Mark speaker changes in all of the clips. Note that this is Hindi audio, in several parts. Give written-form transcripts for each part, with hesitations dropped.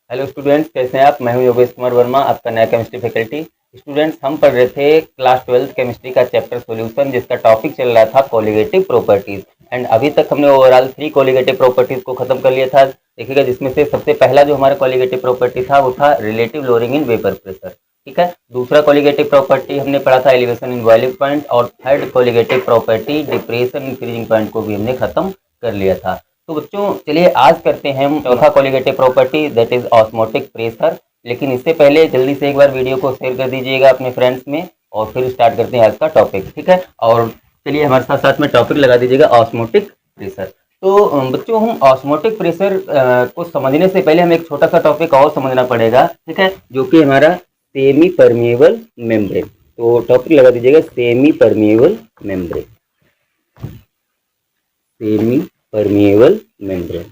Speaker 1: हेलो स्टूडेंट्स, कैसे हैं आप। मैं हूं योगेश कुमार वर्मा, आपका नया केमिस्ट्री फैकल्टी। स्टूडेंट्स, हम पढ़ रहे थे क्लास 12th केमिस्ट्री का चैप्टर सॉल्यूशन, जिसका टॉपिक चल रहा था कोलिगेटिव प्रॉपर्टीज। एंड अभी तक हमने ओवरऑल 3 कोलिगेटिव प्रॉपर्टीज को खत्म कर लिया था। देखिएगा, जिसमें से सबसे पहला जो हमारा कोलिगेटिव प्रॉपर्टी था वो था relative lowering in vapour pressure. ठीक है। दूसरा कोलिगेटिव प्रॉपर्टी हमने पढ़ा था एलिवेशन इन बॉइलिंग पॉइंट, और third colligative property depression in freezing point को भी हमने खत्म कर लिया था। तो बच्चों, चलिए आज करते हैं हम चौथा colligative property, that is osmotic pressure. लेकिन इससे पहले जल्दी से एक बार वीडियो को शेयर कर दीजिएगा अपने फ्रेंड्स में, और फिर स्टार्ट करते हैं आज का टॉपिक। ठीक है। और चलिए हमारे साथ साथ में टॉपिक लगा दीजिएगा ऑस्मोटिक प्रेशर। तो बच्चों, हम ऑस्मोटिक प्रेशर को समझने से पहले हमें एक छोटा सा टॉपिक और समझना पड़ेगा। ठीक है, जो कि हमारा सेमी परमिएबल मेम्ब्रेन। तो टॉपिक लगा दीजिएगा semi permeable membrane. Semi permeable membrane.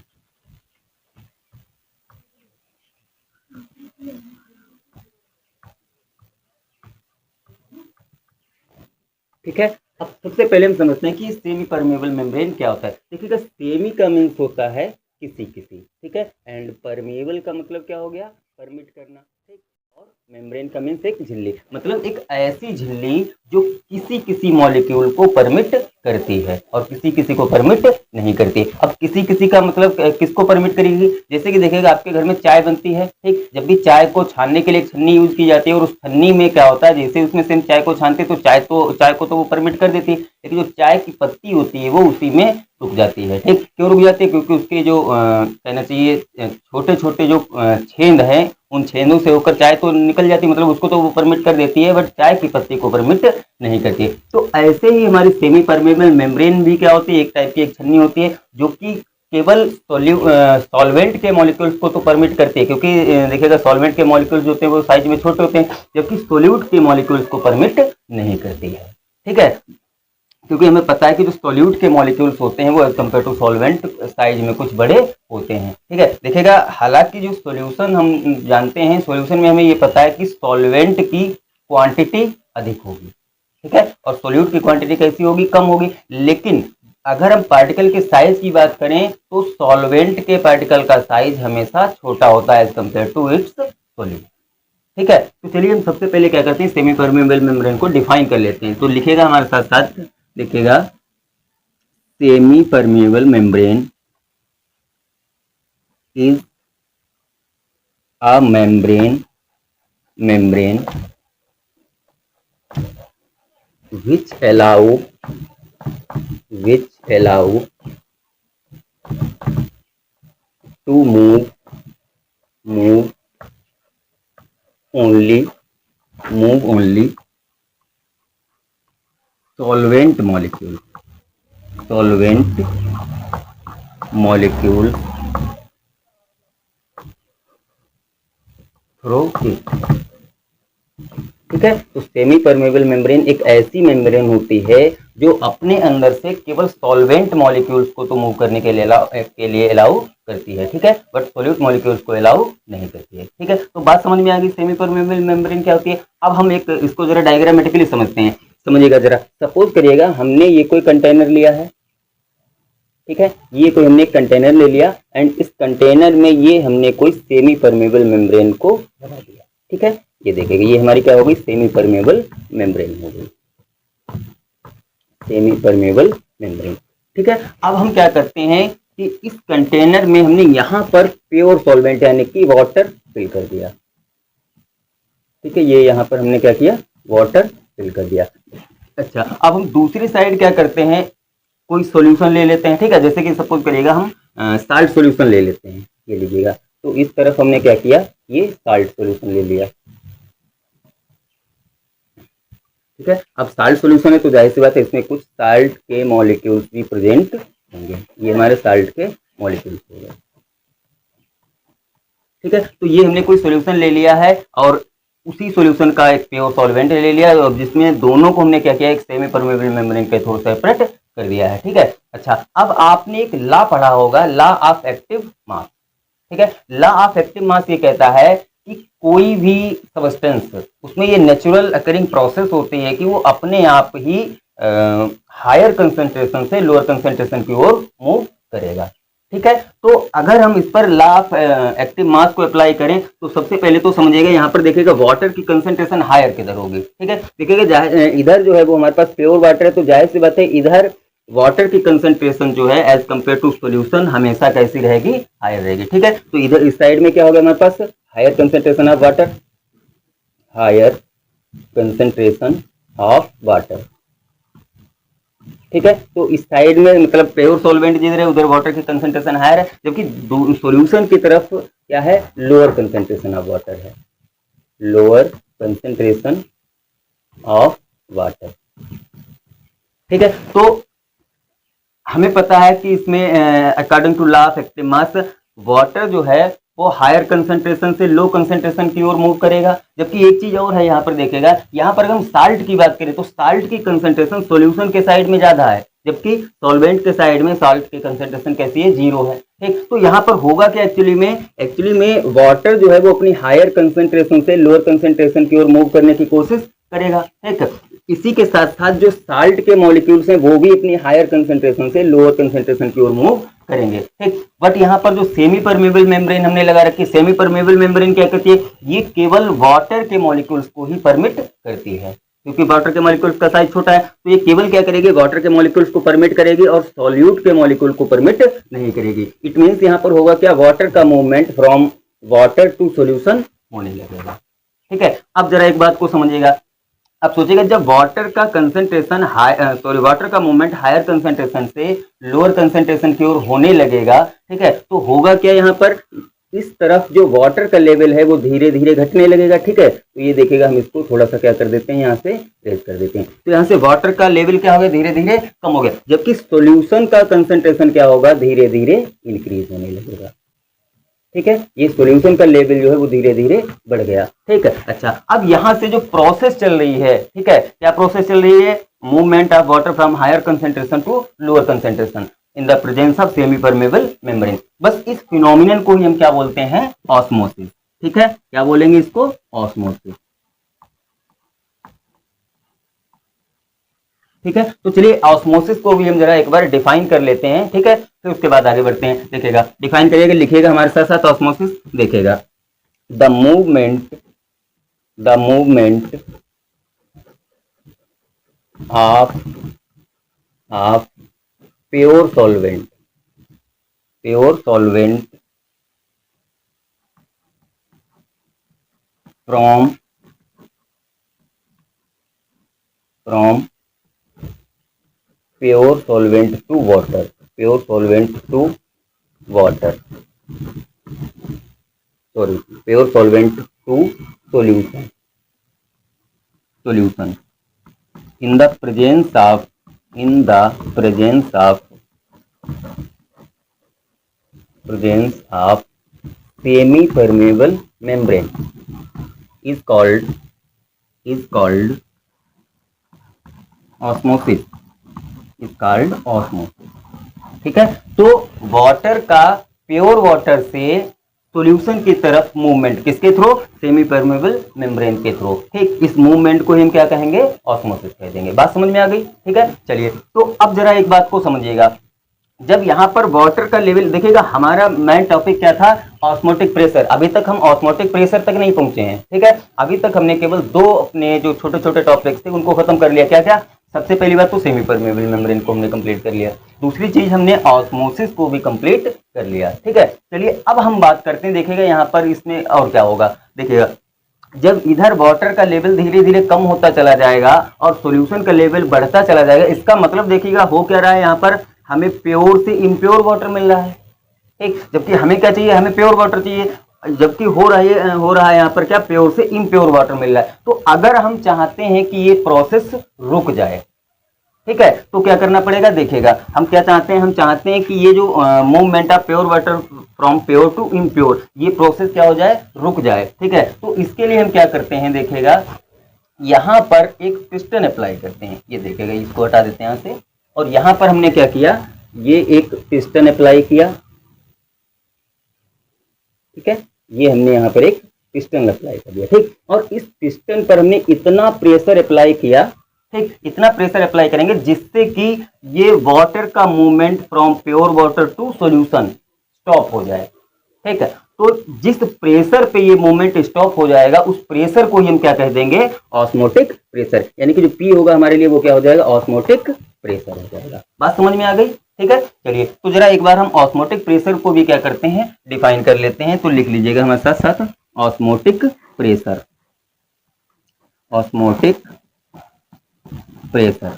Speaker 1: ठीक है। अब सबसे पहले हम समझते हैं कि सेमी परमेबल मेम्ब्रेन क्या होता है। देखिएगा, सेमी का मीन्स होता है किसी किसी, ठीक है। एंड परमेबल का मतलब क्या हो गया, परमिट करना, ठीक। और मेम्ब्रेन का मीन्स एक झिल्ली, मतलब एक ऐसी झिल्ली जो किसी किसी मॉलिक्यूल को परमिट करती है और किसी किसी को परमिट नहीं करती। अब किसी किसी का मतलब किसको परमिट करेगी, जैसे कि देखिएगा, आपके घर में चाय बनती है, ठीक। जब भी चाय को छानने के लिए एक छन्नी यूज की जाती है, और उस छन्नी में क्या होता है, जैसे उसमें से हम चाय को छानते हैं तो चाय को तो वो परमिट कर देती है, लेकिन जो चाय की पत्ती होती है वो उसी में रुक जाती है। ठीक। क्यों रुक जाती है, क्योंकि उसके जो कहना चाहिए छोटे छोटे जो छेद हैं, उन छेदों से होकर चाय तो निकल जाती है, मतलब उसको तो वो परमिट कर देती है, बट चाय की पत्ती को परमिट नहीं करती है। तो ऐसे ही हमारी सेमी परमेबल मेम्ब्रेन भी क्या होती है, एक टाइप की एक छन्नी होती है, जो कि केवल सॉल्वेंट के मॉलिक्यूल्स को तो परमिट करती है, क्योंकि देखिएगा, सॉल्वेंट के मॉलिक्यूल्स होते हैं वो साइज में छोटे होते हैं, जबकि सोल्यूट के मॉलिक्यूल्स को परमिट नहीं करती है। ठीक है, क्योंकि हमें पता है कि जो सॉल्यूट के मॉलिक्यूल्स होते हैं वो as compared to solvent size में कुछ बड़े होते हैं। ठीक है। देखिएगा, हालांकि जो सॉल्यूशन हम जानते हैं, सॉल्यूशन में हमें ये पता है कि सॉल्वेंट की क्वांटिटी अधिक होगी, ठीक है, और सॉल्यूट की क्वांटिटी कैसी होगी, कम होगी। लेकिन अगर हम पार्टिकल के साइज की बात करें तो सॉल्वेंट के पार्टिकल का साइज हमेशा छोटा होता है as compared to its solute. ठीक है। तो चलिए हम सबसे पहले क्या करते हैं, सेमी परमेबल मेम्ब्रेन को डिफाइन कर लेते हैं। तो लिखेगा हमारे साथ साथ, देखिएगा, semi permeable membrane is a membrane which allow to move only solvent molecule through it. ठीक है। तो सेमी परमेबल मेम्ब्रेन एक ऐसी मेम्ब्रेन होती है जो अपने अंदर से केवल सॉल्वेंट मॉलिक्यूल्स को तो मूव करने के लिए अलाउ करती है, ठीक है, बट सॉल्यूट मॉलिक्यूल्स को अलाउ नहीं करती है। ठीक है। तो बात समझ में आ गई सेमी परमेबल मेम्ब्रेन क्या होती है। अब हम एक इसको जरा डायग्रामेटिकली समझते हैं। समझिएगा जरा, सपोज करिएगा हमने ये कोई कंटेनर लिया है, ठीक है, ये कोई हमने एक कंटेनर ले लिया, एंड इस कंटेनर में ये हमने कोई सेमी परमेबल मेम्ब्रेन को लगा दिया। ठीक है, ये देखिएगा, ये हमारी क्या हो गई, सेमी परमेबल मेम्ब्रेन हो गई, सेमी परमेबल मेम्ब्रेन। ठीक है। अब हम क्या करते हैं कि इस कंटेनर में हमने यहां पर प्योर सॉल्वेंट यानी कि वाटर फिल कर दिया। ठीक है, ये यहां पर हमने क्या किया, वाटर फिल कर दिया। अच्छा, अब हम दूसरी साइड क्या करते हैं, कोई सॉल्यूशन ले लेते हैं। ठीक है, जैसे कि सपोज करिएगा हम साल्ट सॉल्यूशन ले लेते हैं, ये लीजिएगा। तो इस तरफ हमने क्या किया, ये साल्ट सॉल्यूशन ले लिया। ठीक है। अब साल्ट सॉल्यूशन है तो जाहिर सी बात है, इसमें कुछ साल्ट के मॉलिक्यूल्स भी प्रेजेंट होंगे, ये हमारे साल्ट के मॉलिक्यूल्स हो गए। ठीक है। तो ये हमने कोई सॉल्यूशन ले लिया है, और उसी सॉल्यूशन का एक प्योर सॉल्वेंट ले लिया, जिसमें दोनों को हमने क्या किया, एक सेमी परमेबल मेम्ब्रेन के थ्रू सेपरेट कर दिया है। ठीक है। अच्छा, अब आपने एक लॉ पढ़ा होगा, लॉ ऑफ एक्टिव मास। ठीक है। लॉ ऑफ एक्टिव मास ये कहता है कि कोई भी सब्सटेंस, उसमें ये नेचुरल अकरिंग प्रोसेस होती है कि वो अपने आप ही हायर कंसंट्रेशन से लोअर कंसंट्रेशन की ओर मूव करेगा। ठीक है। तो अगर हम इस पर लॉ ऑफ एक्टिव मास को अप्लाई करें तो सबसे पहले तो समझिएगा, यहाँ पर देखिएगा वाटर की कंसंट्रेशन हायर किधर होगी, ठीक है। देखिएगा इधर जो है वो हमारे पास प्योर वाटर है, तो जाहिर सी बात है इधर वाटर की कंसंट्रेशन जो है एज कंपेयर टू सॉल्यूशन हमेशा कैसी रहेगी, हायर रहेगी, ठीक है। तो इधर इस साइड में क्या होगा हमारे पास, higher concentration of water, higher concentration of water, ठीक है। तो इस साइड में मतलब प्योर सॉल्वेंट जिधर है उधर वाटर की कंसंट्रेशन हायर है, जबकि सॉल्यूशन की तरफ क्या है, लोअर कंसंट्रेशन ऑफ वाटर है, लोअर कंसंट्रेशन ऑफ वाटर, ठीक है। तो हमें पता है कि इसमें according to law of active mass water जो है वो हायर कंसंट्रेशन से लो कंसंट्रेशन की ओर मूव करेगा। जबकि एक चीज और है, यहाँ पर देखेगा, यहाँ पर अगर हम साल्ट की बात करें तो साल्ट की कंसंट्रेशन सॉल्यूशन के साइड में ज्यादा है, जबकि सॉल्वेंट के साइड में साल्ट की कंसंट्रेशन कैसी है, 0 है, ठीक। तो यहाँ पर होगा क्या, एक्चुअली में वाटर जो है वो अपनी हायर कंसंट्रेशन से लोअर कंसंट्रेशन की ओर मूव करने की कोशिश करेगा, ठीक। इसी के साथ साथ जो साल्ट के मॉलिक्यूल्स हैं वो भी अपनी हायर कंसंट्रेशन से लोअर कंसंट्रेशन की ओर मूव करेंगे, ठीक। बट यहाँ पर जो सेमी परमेबल मेम्ब्रेन हमने लगा रखी, सेमी परमेबल मेम्ब्रेन क्या करती है, ये केवल वाटर के मॉलिक्यूल्स को ही परमिट करती है, क्योंकि वाटर के मॉलिक्यूल्स का साइज छोटा है, तो ये केवल क्या करेगी, वाटर के मॉलिक्यूल्स को परमिट करेगी और सॉल्यूट के मॉलिक्यूल को परमिट नहीं करेगी। इट मीन्स यहाँ पर होगा क्या, वाटर का movement from water to solution होने लगेगा, ठीक है। अब जरा एक बात को समझिएगा, अब सोचिएगा जब वाटर का कंसंट्रेशन वाटर का मूवमेंट हायर कंसंट्रेशन से लोअर कंसंट्रेशन की ओर होने लगेगा, ठीक है, तो होगा क्या, यहाँ पर इस तरफ जो वाटर का लेवल है वो धीरे धीरे घटने लगेगा, ठीक है। तो ये देखिएगा हम इसको थोड़ा सा क्या कर देते हैं, यहाँ से रेज कर देते हैं, तो यहाँ से वाटर का लेवल क्या हो गया, धीरे धीरे कम हो गया, जबकि सोल्यूशन का कंसंट्रेशन क्या होगा, धीरे धीरे इंक्रीज होने लगेगा, ठीक है। ये सॉल्यूशन का लेवल जो है वो धीरे धीरे बढ़ गया, ठीक है। अच्छा, अब यहाँ से जो प्रोसेस चल रही है, ठीक है, क्या प्रोसेस चल रही है, movement of water from higher concentration to lower concentration in the presence of semi permeable membrane. बस इस फिनोमिनन को ही हम क्या बोलते हैं, ऑस्मोसिस, ठीक है। क्या बोलेंगे इसको, ऑस्मोसिस, ठीक है। तो चलिए ऑस्मोसिस को भी हम जरा एक बार डिफाइन कर लेते हैं, ठीक है, फिर उसके बाद आगे बढ़ते हैं। देखिएगा, डिफाइन करिएगा, लिखिएगा हमारे साथ साथ ऑस्मोसिस। देखिएगा, the movement of pure solvent from pure solvent to water, pure solvent to solution in the presence of semi permeable membrane is called osmosis, ठीक है। तो वाटर का, प्योर वाटर से सॉल्यूशन की तरफ मूवमेंट किसके थ्रू, सेमी परमेबल मेम्ब्रेन के थ्रू, ठीक। इस मूवमेंट को हम क्या कहेंगे, ऑस्मोसिस कह देंगे। बात समझ में आ गई, ठीक है। चलिए, तो अब जरा एक बात को समझिएगा, जब यहाँ पर वाटर का लेवल देखिएगा, हमारा मेन टॉपिक क्या था, ऑस्मोटिक प्रेशर। अभी तक हम ऑस्मोटिक प्रेशर तक नहीं पहुंचे हैं, ठीक है। अभी तक हमने केवल 2 अपने जो छोटे छोटे टॉपिक्स थे उनको खत्म कर लिया। क्या क्या, सबसे पहली बात तो सेमी परमेबल मेम्ब्रेन को हमने कंप्लीट कर लिया, दूसरी चीज हमने ऑस्मोसिस को भी कंप्लीट कर लिया, ठीक है। चलिए अब हम बात करते हैं, देखिएगा यहाँ पर इसमें और क्या होगा। देखिएगा, जब इधर वाटर का लेवल धीरे धीरे कम होता चला जाएगा और सॉल्यूशन का लेवल बढ़ता चला जाएगा, इसका मतलब देखिएगा हो क्या रहा है, यहाँ पर हमें प्योर से इम्प्योर वाटर मिल रहा है, ठीक। जबकि हमें क्या चाहिए, हमें प्योर वाटर चाहिए, जबकि हो रहा है यहाँ पर क्या, प्योर से इम्प्योर वाटर मिल रहा है। तो अगर हम चाहते हैं कि ये प्रोसेस रुक जाए, ठीक है, तो क्या करना पड़ेगा, देखिएगा हम क्या चाहते हैं, हम चाहते हैं कि ये जो movement of pure water from pure to impure, ये प्रोसेस क्या हो जाए, रुक जाए, ठीक है। तो इसके लिए हम क्या करते हैं, देखिएगा यहाँ पर एक पिस्टन अप्लाई करते हैं, ये देखिएगा, इसको हटा देते हैं यहाँ से, और यहाँ पर हमने क्या किया, ये एक पिस्टन अप्लाई किया, ठीक है, ये हमने यहाँ पर एक पिस्टन अप्लाई कर दिया, ठीक। और इस पिस्टन पर हमने इतना प्रेशर अप्लाई किया, ठीक, इतना प्रेशर अप्लाई करेंगे जिससे कि ये वाटर का movement from pure water to solution stop हो जाए। ठीक है, तो जिस प्रेशर पे ये मूवमेंट स्टॉप हो जाएगा उस प्रेशर को ही हम क्या कह देंगे, ऑस्मोटिक प्रेशर। यानी कि जो पी होगा हमारे लिए वो क्या हो जाएगा, ऑस्मोटिक प्रेशर हो जाएगा। बात समझ में आ गई? ठीक है, चलिए तो जरा एक बार हम ऑस्मोटिक प्रेशर को भी क्या करते हैं, डिफाइन कर लेते हैं। तो लिख लीजिएगा हमारे साथ साथ, ऑस्मोटिक प्रेशर, ऑस्मोटिक प्रेशर।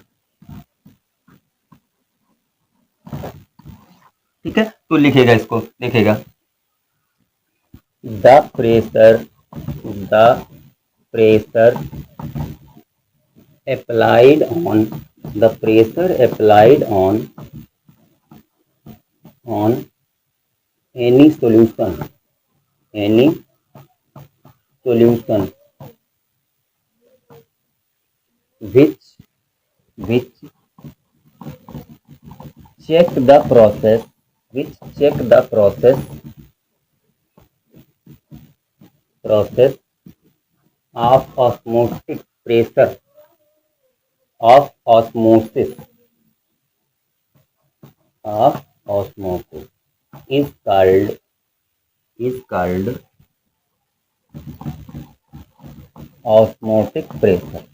Speaker 1: ठीक है, तो लिखेगा इसको, लिखेगा the pressure applied on the pressure applied on any solution which check the process of osmotic pressure of osmosis is called osmotic pressure।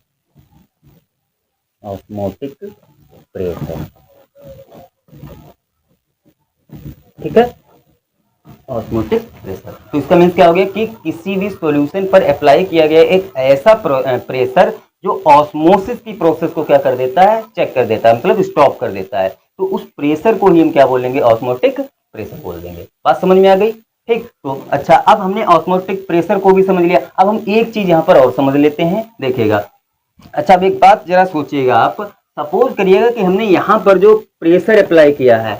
Speaker 1: ठीक है, ऑस्मोटिक प्रेशर। तो इसका मीन्स क्या हो गया कि किसी भी सॉल्यूशन पर अप्लाई किया गया एक ऐसा प्रेशर जो ऑस्मोसिस की प्रोसेस को क्या कर देता है, चेक कर देता है, मतलब स्टॉप कर देता है। तो उस प्रेशर को ही हम क्या बोलेंगे, ऑस्मोटिक प्रेशर बोल देंगे। बात समझ में आ गई? ठीक, तो अच्छा अब हमने ऑस्मोटिक प्रेशर को भी समझ लिया। अब हम एक चीज यहाँ पर और समझ लेते हैं, देखिएगा। अच्छा अब एक बात जरा सोचिएगा आप, सपोज करिएगा कि हमने यहाँ पर जो प्रेशर अप्लाई किया है,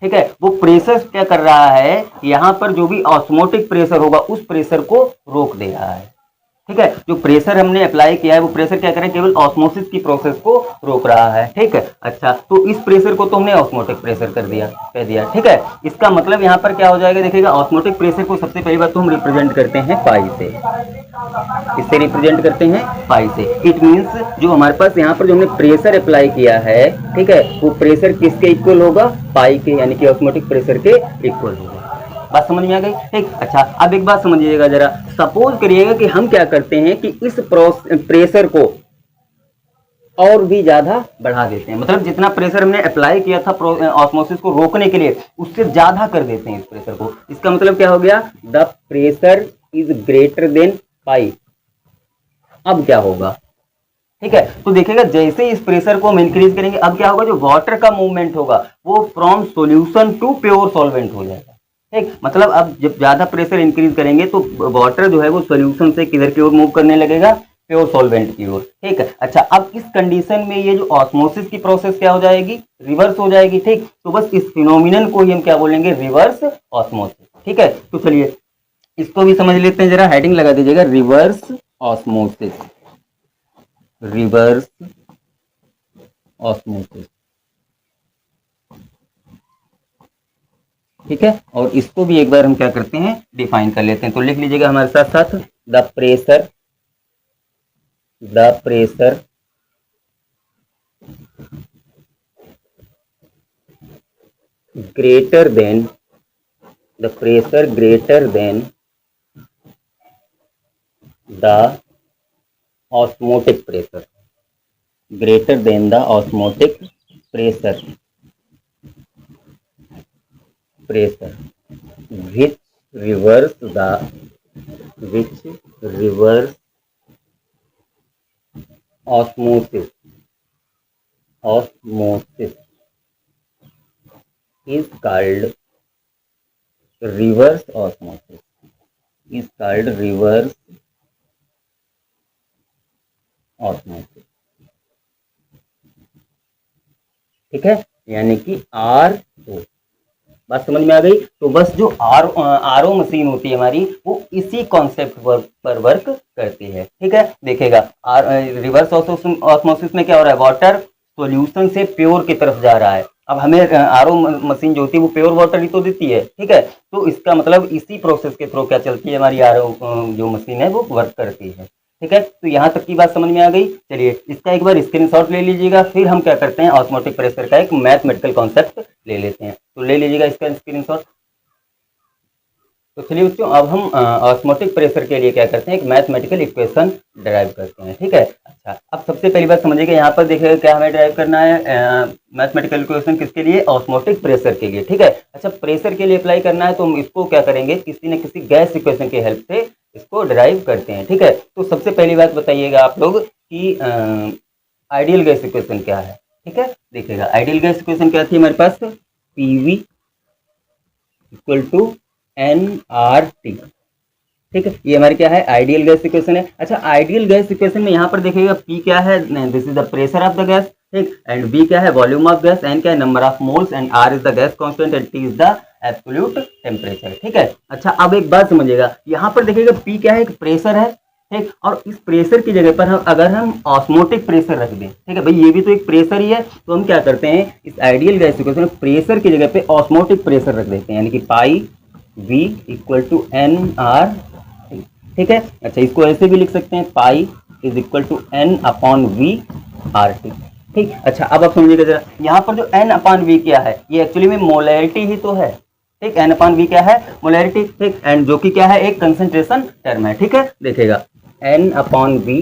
Speaker 1: ठीक है, वो प्रेशर क्या कर रहा है, यहाँ पर जो भी ऑस्मोटिक प्रेशर होगा उस प्रेशर को रोक दे रहा है। ठीक है, जो प्रेशर हमने अप्लाई किया है वो प्रेशर क्या कर रहा है, केवल ऑस्मोसिस की प्रोसेस को रोक रहा है। ठीक है, अच्छा तो इस प्रेशर को तो हमने ऑस्मोटिक प्रेशर कह दिया। ठीक है, इसका मतलब यहाँ पर क्या हो जाएगा, देखिएगा ऑस्मोटिक प्रेशर को सबसे पहली बात तो हम रिप्रेजेंट करते हैं पाई से। इससे रिप्रेजेंट करते हैं पाई से। इट मीन्स जो हमारे पास यहाँ पर जो हमने प्रेशर अप्लाई किया है, ठीक है, वो प्रेशर किसके इक्वल होगा, पाई के, यानी कि ऑस्मोटिक प्रेशर के इक्वल होगा। बात समझ में आ गई? ठीक, अच्छा अब एक बात समझिएगा जरा, सपोज करिएगा कि हम क्या करते हैं कि इस प्रेशर को और भी ज्यादा बढ़ा देते हैं, मतलब जितना प्रेशर हमने अप्लाई किया था ऑस्मोसिस को रोकने के लिए उससे ज्यादा कर देते हैं इस प्रेशर को। इसका मतलब क्या हो गया, the pressure is greater than pi. अब क्या होगा, ठीक है, तो देखिएगा जैसे इस प्रेशर को हम इंक्रीज करेंगे अब क्या होगा, जो वाटर का मूवमेंट होगा वो from solution to pure solvent हो जाएगा। ठीक, मतलब अब जब ज्यादा प्रेशर इंक्रीज करेंगे तो वाटर जो है वो सॉल्यूशन से किधर की ओर मूव करने लगेगा, प्योर सॉल्वेंट की ओर। ठीक है, अच्छा अब इस कंडीशन में ये जो ऑस्मोसिस की प्रोसेस क्या हो जाएगी, रिवर्स हो जाएगी। ठीक, तो बस इस फिनोमिनन को ही हम क्या बोलेंगे, रिवर्स ऑस्मोसिस। ठीक है, तो चलिए इसको भी समझ लेते हैं, जरा हेडिंग लगा दीजिएगा, रिवर्स ऑस्मोसिस, रिवर्स ऑस्मोसिस। ठीक है, और इसको भी एक बार हम क्या करते हैं, डिफाइन कर लेते हैं। तो लिख लीजिएगा हमारे साथ साथ, the pressure greater than the osmotic pressure, greater than the osmotic pressure which reverse osmosis is called reverse osmosis, ठीक है, यानी कि RO। बात समझ में आ गई? तो बस जो आरओ मशीन होती है हमारी वो इसी कॉन्सेप्ट पर वर्क करती है। ठीक है, देखेगा रिवर्स ऑस्मोसिस में क्या हो रहा है, वाटर सॉल्यूशन से प्योर की तरफ जा रहा है। अब हमें आरओ मशीन जो होती है वो प्योर वाटर ही तो देती है। ठीक है, तो इसका मतलब इसी प्रोसेस के थ्रू क्या चलती है, हमारी आरओ जो मशीन है वो वर्क करती है। ठीक है, तो यहाँ तक की बात समझ में आ गई। चलिए इसका एक बार स्क्रीनशॉट ले लीजिएगा, फिर हम क्या करते हैं, ऑस्मोटिक प्रेशर का एक मैथमेटिकल कॉन्सेप्ट ले लेते हैं। तो ले लीजिएगा इसका स्क्रीनशॉट। तो चलिए बच्चों, अब हम ऑस्मोटिक प्रेशर के लिए क्या करते हैं, एक मैथमेटिकल इक्वेशन ड्राइव करते हैं। ठीक है, अच्छा, अब सबसे पहली बात समझिएगा, यहाँ पर देखिएगा क्या हमें ड्राइव करना है, मैथमेटिकल इक्वेशन किसके लिए, ऑस्मोटिक प्रेशर के लिए। ठीक है, अच्छा, प्रेशर के लिए अप्लाई करना है तो हम इसको क्या करेंगे, किसी न किसी गैस इक्वेशन की हेल्प से इसको ड्राइव करते हैं। ठीक है, तो सबसे पहली बात बताइएगा आप लोग कि आइडियल गैस इक्वेशन क्या है। ठीक है, देखिएगा आइडियल गैस इक्वेशन क्या थी हमारे पास, पीवी इक्वल टू NRT। ठीक है, ये हमारी क्या है, आइडियल गैस इक्वेशन है। अच्छा, आइडियल गैस इक्वेशन में यहाँ पर देखिएगा P क्या है, this is the pressure of the gas. ठीक, एंड V क्या है, वॉल्यूम ऑफ गैस, N क्या है, number of moles, and R is the gas constant, and T is the absolute temperature. ठीक है, अच्छा, अब एक बात समझिएगा, यहाँ पर देखिएगा P क्या है, एक प्रेशर है। ठीक, और इस प्रेशर की जगह पर हम अगर हम ऑस्मोटिक प्रेशर रख दें, ठीक है भाई, ये भी तो एक प्रेशर ही है, तो हम क्या करते हैं, इस आइडियल गैस इक्वेशन में प्रेशर की जगह पे ऑस्मोटिक प्रेशर रख देते हैं, यानी कि पाई V इक्वल टू NR। ठीक है, अच्छा, इसको ऐसे भी लिख सकते हैं, pi is equal to N upon V RT। ठीक, अच्छा, अब आप समझिएगा जरा, यहाँ पर जो N अपॉन V क्या है, ये एक्चुअली में मोलैरिटी ही तो है। ठीक, N अपॉन V क्या है, मोलैरिटी। ठीक, एंड जो कि क्या है, एक कंसंट्रेशन टर्म है। ठीक है, देखिएगा N upon V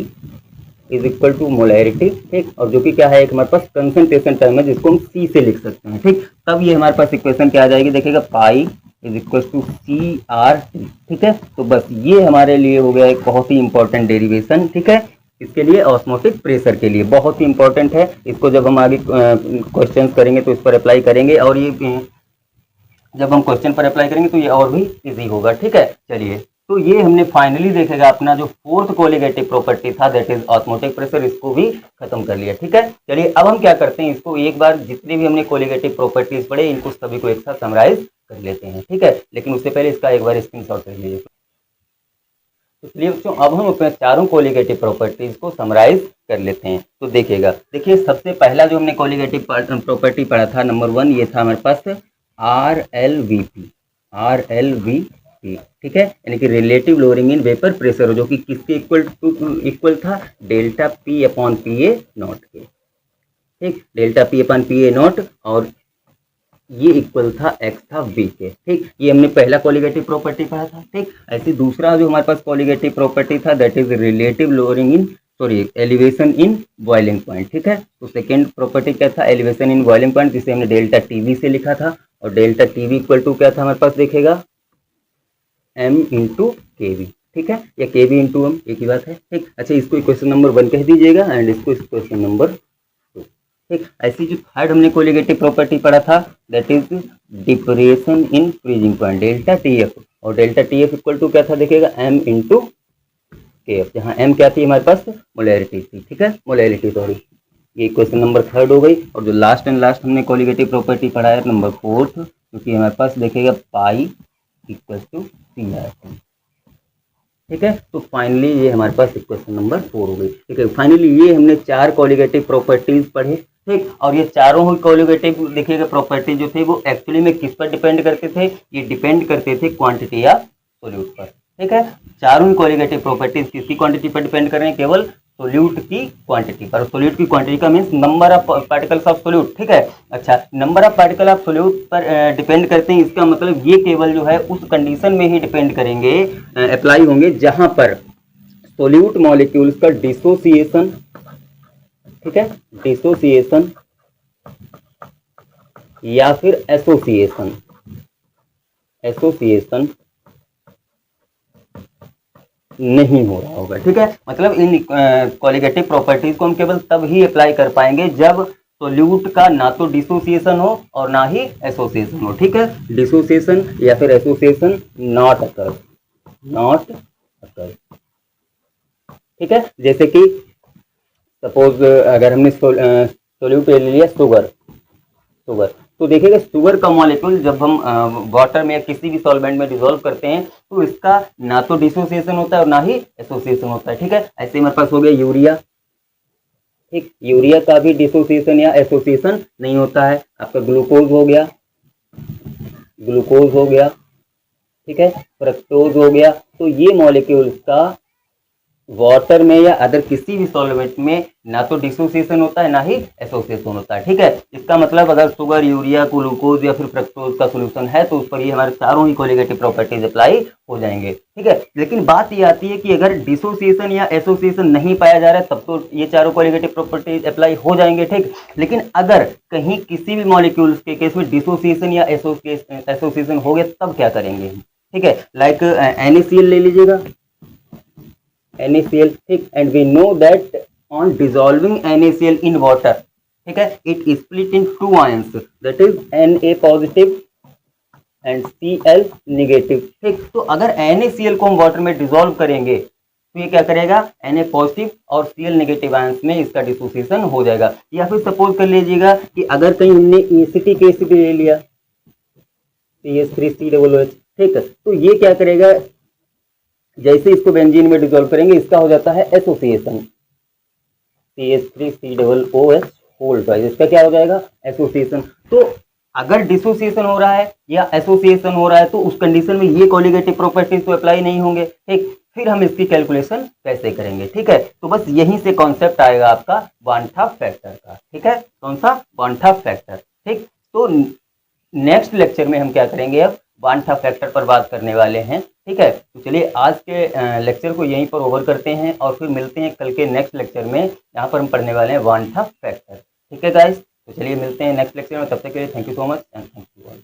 Speaker 1: is equal to molarity. ठीक, और जो कि क्या है, एक हमारे पास कंसंट्रेशन टर्म है जिसको हम C से लिख सकते हैं। ठीक, तब ये हमारे पास इक्वेशन क्या आ जाएगी, देखिएगा pi is equal to CRT। ठीक है, तो बस ये हमारे लिए हो गया एक बहुत ही इंपॉर्टेंट डेरिवेशन। ठीक है, इसके लिए ऑस्मोटिक प्रेशर के लिए बहुत ही इंपॉर्टेंट है। इसको जब हम आगे क्वेश्चंस करेंगे तो इस पर अप्लाई करेंगे, और ये जब हम क्वेश्चन पर अप्लाई करेंगे तो ये और भी इजी होगा। ठीक है, चलिए, तो ये हमने फाइनली देखेगा अपना जो फोर्थ कोलिगेटिव प्रॉपर्टी था, दैट इज ऑस्मोटिक प्रेशर, इसको भी खत्म कर लिया। ठीक है, चलिए, अब हम क्या करते हैं, इसको एक बार जितने भी हमने कोलिगेटिव प्रॉपर्टीज पढ़े, इनको सभी को एक साथ समराइज कर लेते हैं। ठीक है, लेकिन उससे पहले इसका एक बार स्क्रीनशॉट कर लीजिए। तो चलिए बच्चों, अब हम अपने चारों कोलिगेटिव प्रॉपर्टीज को समराइज कर लेते हैं। तो देखिएगा, देखिए सबसे पहला जो हमने कोलिगेटिव प्रॉपर्टी पढ़ा था, नंबर 1, ये था हमारे पास RLVP। ठीक है, यानी कि relative lowering in vapour pressure, जो कि किसके इक्वल था, delta P upon PA not के। ठीक, delta P upon PA not, और ये इक्वल था x था V के। ठीक, ये हमने पहला कोलिगेटिव प्रॉपर्टी पढ़ा था। ठीक, ऐसे दूसरा जो हमारे पास कोलिगेटिव प्रॉपर्टी था, that is relative lowering in elevation in boiling point. ठीक है, तो सेकेंड प्रॉपर्टी क्या था, एलिवेशन इन बॉइलिंग पॉइंट, जिसे हमने डेल्टा TV से लिखा था, और डेल्टा TV इक्वल टू क्या था हमारे पास, देखेगा M इंटू KV। ठीक है, या KV इंटू M, एक ही बात है। ठीक, अच्छा, इसको इक्वेशन नंबर 1 कह दीजिएगा, एंड इसको इक्वेशन नंबर 2। ठीक, ऐसी जो थर्ड हमने कोलिगेटिव प्रॉपर्टी पढ़ा था, that is depression in freezing point, delta TF, और डेल्टा TF इक्वल टू क्या था, देखिएगा M इंटू KF, जहाँ M क्या थी हमारे पास, मोलैरिटी थी। ठीक है, मोलैरिटी, सॉरी, ये क्वेश्चन नंबर 3 हो गई। और जो लास्ट हमने कोलिगेटिव प्रॉपर्टी पढ़ा है, नंबर 4, क्योंकि हमारे पास देखिएगा पाई इक्वल टू CRT। ठीक है, तो फाइनली ये हमारे पास इक्वेशन नंबर 4 हो गई। ठीक है, फाइनली ये हमने 4 कोलिगेटिव प्रॉपर्टीज पढ़े। ठीक, और ये चारों ही कोलिगेटिव देखिएगा प्रॉपर्टी जो थे वो एक्चुअली में किस पर डिपेंड करते थे, ये डिपेंड करते थे क्वांटिटी ऑफ सोल्यूट पर। ठीक है, चारों ही कोलिगेटिव प्रॉपर्टीज किसकी क्वांटिटी पर डिपेंड कर रहे हैं, केवल सोल्यूट की क्वांटिटी पर। सोल्यूट की क्वांटिटी का means number of particles of solute. ठीक है, अच्छा, number of particle of solute पर डिपेंड करते हैं, इसका मतलब ये केवल जो है उस कंडीशन में ही डिपेंड करेंगे, अप्लाई होंगे, जहां पर सोल्यूट मॉलिक्यूल्स का डिसोसिएशन, ठीक है, डिसोसिएशन या फिर एसोसिएशन नहीं हो रहा होगा। ठीक है, मतलब इन कोलिगेटिव प्रॉपर्टीज को हम केवल तब ही अप्लाई कर पाएंगे जब सोल्यूट का ना तो डिसोसिएशन हो और ना ही एसोसिएशन हो। ठीक है, डिसोसिएशन या फिर एसोसिएशन नॉट अकर। ठीक है, जैसे कि सपोज अगर हमने सोल्यूट ले लिया शुगर, तो देखिएगा शुगर का मॉलिक्यूल जब हम वाटर में या किसी भी सॉल्वेंट में डिसॉल्व करते हैं तो इसका ना तो डिसोसिएशन होता है और ना ही एसोसिएशन होता है। ठीक है, ऐसे हमारे पास हो गया यूरिया। ठीक, यूरिया का भी डिसोसिएशन या एसोसिएशन नहीं होता है। आपका ग्लूकोज हो गया, ठीक है, फ्रक्टोज हो गया। तो ये मॉलिक्यूल्स का वाटर में या अदर किसी भी सॉल्वेंट में ना तो डिसोसिएशन होता है ना ही एसोसिएशन होता है। ठीक है, इसका मतलब अगर शुगर, यूरिया, ग्लूकोज या फिर फ्रक्टोज का सोल्यूशन है तो उस पर ये हमारे चारों ही कोलिगेटिव प्रॉपर्टीज अप्लाई हो जाएंगे। ठीक है, लेकिन बात ये आती है कि अगर डिसोसिएशन या एसोसिएशन नहीं पाया जा रहा है तब तो ये चारों कोलिगेटिव प्रॉपर्टीज अप्लाई हो जाएंगे। ठीक, लेकिन अगर कहीं किसी भी मॉलिक्यूल्स के केस में डिसोसिएशन या एसोसिएशन हो गया तब क्या करेंगे? ठीक है, लाइक NaCl ले लीजिएगा, NaCl, ठीक, and we know that on dissolving NaCl in water, ठीक है, it split into ions, that is Na positive and Cl negative. ठीक, तो अगर NaCl को हम वाटर में डिजोल्व करेंगे तो ये क्या करेगा, Na पॉजिटिव और Cl नेगेटिव आयंस में इसका डिसोसिएशन हो जाएगा। या फिर सपोज कर लीजिएगा कि अगर कहीं हमने एसिटिक एसिड ले लिया, CH3COOH, ठीक है, तो ये क्या करेगा, जैसे इसको बेंजीन में डिसॉल्व करेंगे इसका हो जाता है एसोसिएशन, CH3COOH होल ट्वाइस, इसका क्या हो जाएगा, एसोसिएशन। तो अगर डिसोसिएशन हो रहा है या एसोसिएशन हो रहा है तो उस कंडीशन में ये कोलिगेटिव प्रॉपर्टीज तो अप्लाई नहीं होंगे। ठीक, फिर हम इसकी कैलकुलेशन कैसे करेंगे? ठीक है, तो बस यहीं से कॉन्सेप्ट आएगा आपका वान-टॉप फैक्टर का। ठीक है, कौन सा, वान-टॉप फैक्टर। ठीक, तो नेक्स्ट लेक्चर में हम क्या करेंगे, अब वान-टॉप फैक्टर पर बात करने वाले हैं। ठीक है, तो चलिए आज के लेक्चर को यहीं पर ओवर करते हैं और फिर मिलते हैं कल के नेक्स्ट लेक्चर में, यहाँ पर हम पढ़ने वाले हैं वान-टॉप फैक्टर। ठीक है गाइस, तो चलिए मिलते हैं नेक्स्ट लेक्चर में, तब तक के लिए thank you so much and thank you all.